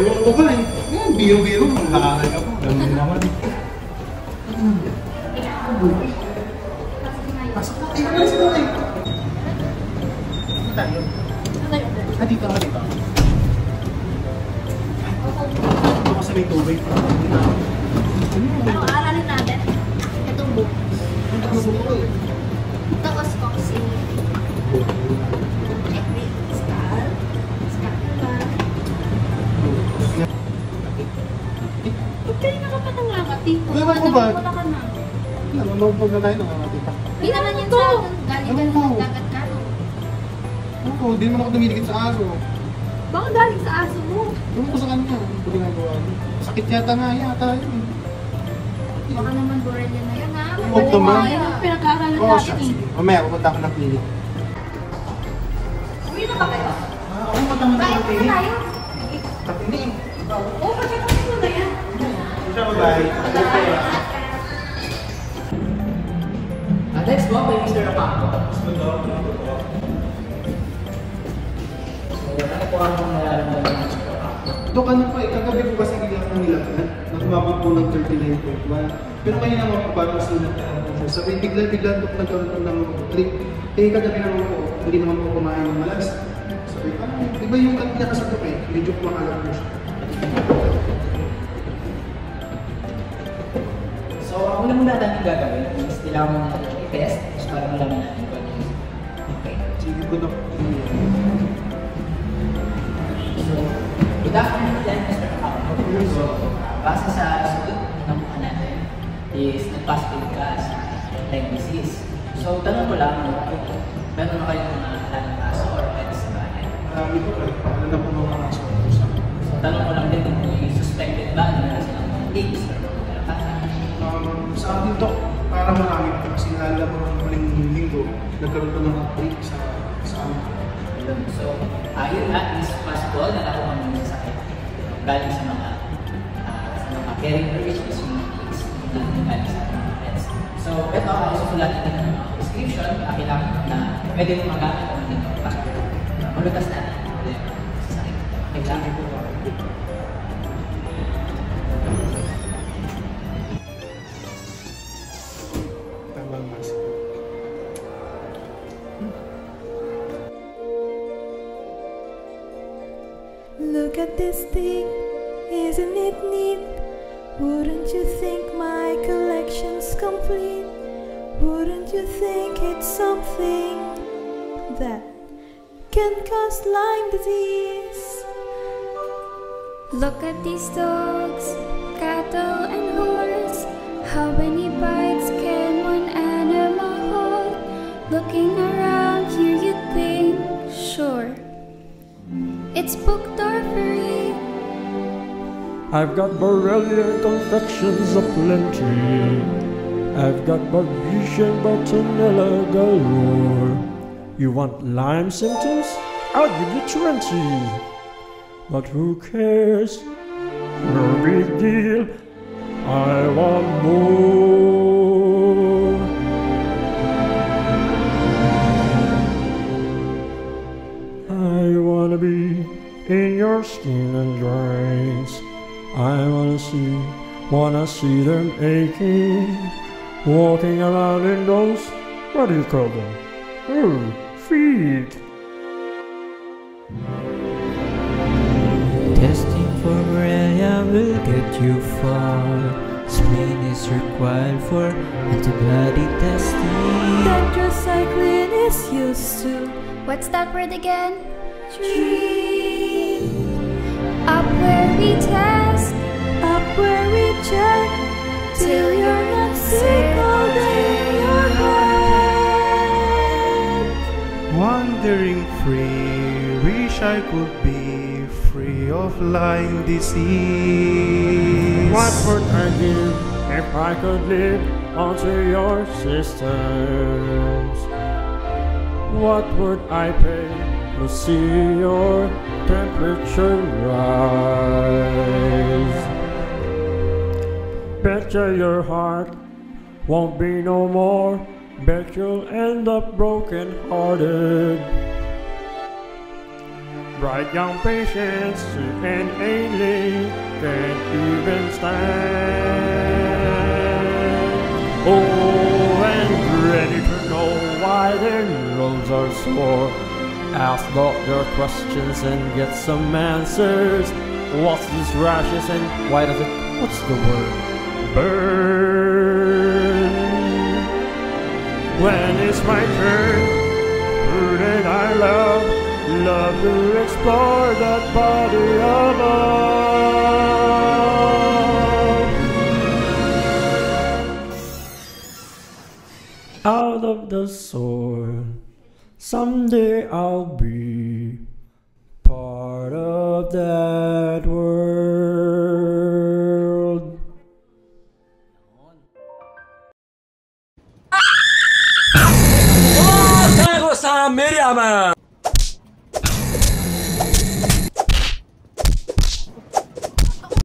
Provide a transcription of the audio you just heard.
Ewan ko ba eh. Biro-biro. Nakakay ka pa. Ganun naman. Pasok na. Ikaw na sila eh. Tayo. Dito ka dito. Ito kasi may tubig. Ano aralin natin? Itong book. Tapos boxing. Kayo nakapatang lakati. Ewan ko ba? Wala ka na. Nanonood na tayo ng mga tita. Hindi naman yan sa galing ka ng dagat ka, no? Oo, di naman ako dumidikit sa aso. Baka galing sa aso mo. Ewan ko sa kanya. Hindi ko ginagawa. Sakit yata nga yata yun. Baka naman Borrelia na yan, ha? Huwag naman. Yan ang pinag-aaralan Oo, natin, siya. eh. Mamaya, pupunta ako ng clinic. Uwi na ba kayo? Ako matama na Kain ng na clinic. tayo. Patinig. Oo, kasi kasi mo na yan. Siya, bye-bye. Let's go kay Mr. Rapako. So, ano po ang nararamdaman ng Mr. Rapako? Dok, ano po eh, kagabi po kasi bigla akong nilagyan. Nagumabot po ng 39.1. Pero ngayon naman po parang sinat po. Sabi, bigla-bigla Dok nagkaroon ng trip. Eh, kagabi naman po, hindi naman po kumain ng malas. Sabi, iba yung kanina kasi Dok eh, medyo kumakalat po siya. So, ang una muna natin gagawin is kailangan mo natin i-test para malaman natin kung ano yung okay. Sige po Dok. So, good afternoon din, Mr. Rapako. So, base sa sagot ng mukha natin is nag-positive ka sa Lyme disease. So, tanong ko lang, meron na kayo mga alalang kaso or pets sa bahay? Marami po kayo. Ano na po mga kaso? So, tanong ko lang din kung i-suspected ba na silang mga ticks or mga kalapatan. Sa atin Dok, parang marami po. Kasi naalala ko ng maling linggo, nagkaroon po ng outbreak sa amin. So, yun nga, is possible na nakuha mo yung sakit galing sa mga carrier issues, yung mga ticks, na galing sa mga pets. So, ito, ay susulatin din ng mga prescription, kailangan na pwede mo magamit ang dito para malutas natin sa sakit. Kailangan po. Look at this thing, isn't it neat? Wouldn't you think my collection's complete? Wouldn't you think it's something that can cause Lyme disease? Look at these dogs, cattle and horse. How many bites can one animal hold? Looking around here you'd think, sure, it's Buktarferi. I've got Borrelia confections aplenty. I've got Babesia and Bartonella galore. You want Lyme symptoms? I'll give you 20. But who cares? No big deal. I want more. I wanna be in your skin and joints. I wanna see them aching, walking around in those, what do you call them? Oh, feet. Testing for Borrelia will get you far. Spleen is required for antibody testing. Tetracycline is used to What's that word again? treat. Up where we test, Up where we check till you're not sick all day your head. Wandering free, wish I could be free of Lyme disease. What would I give if I could live onto your systems? What would I pay to see your temperature rise? Betcha your heart won't be no more. Bet you'll end up broken hearted. bright young patience, sweet and ailing, can't even stand. Oh, and ready to know why their roads are sore. Ask doctor questions and get some answers. What's this rashes and why does it, what's the word? Burn. When it's my turn, who did I love? Love to explore that body above. Out of the soil, someday I'll be part of that world. Sa Miriam!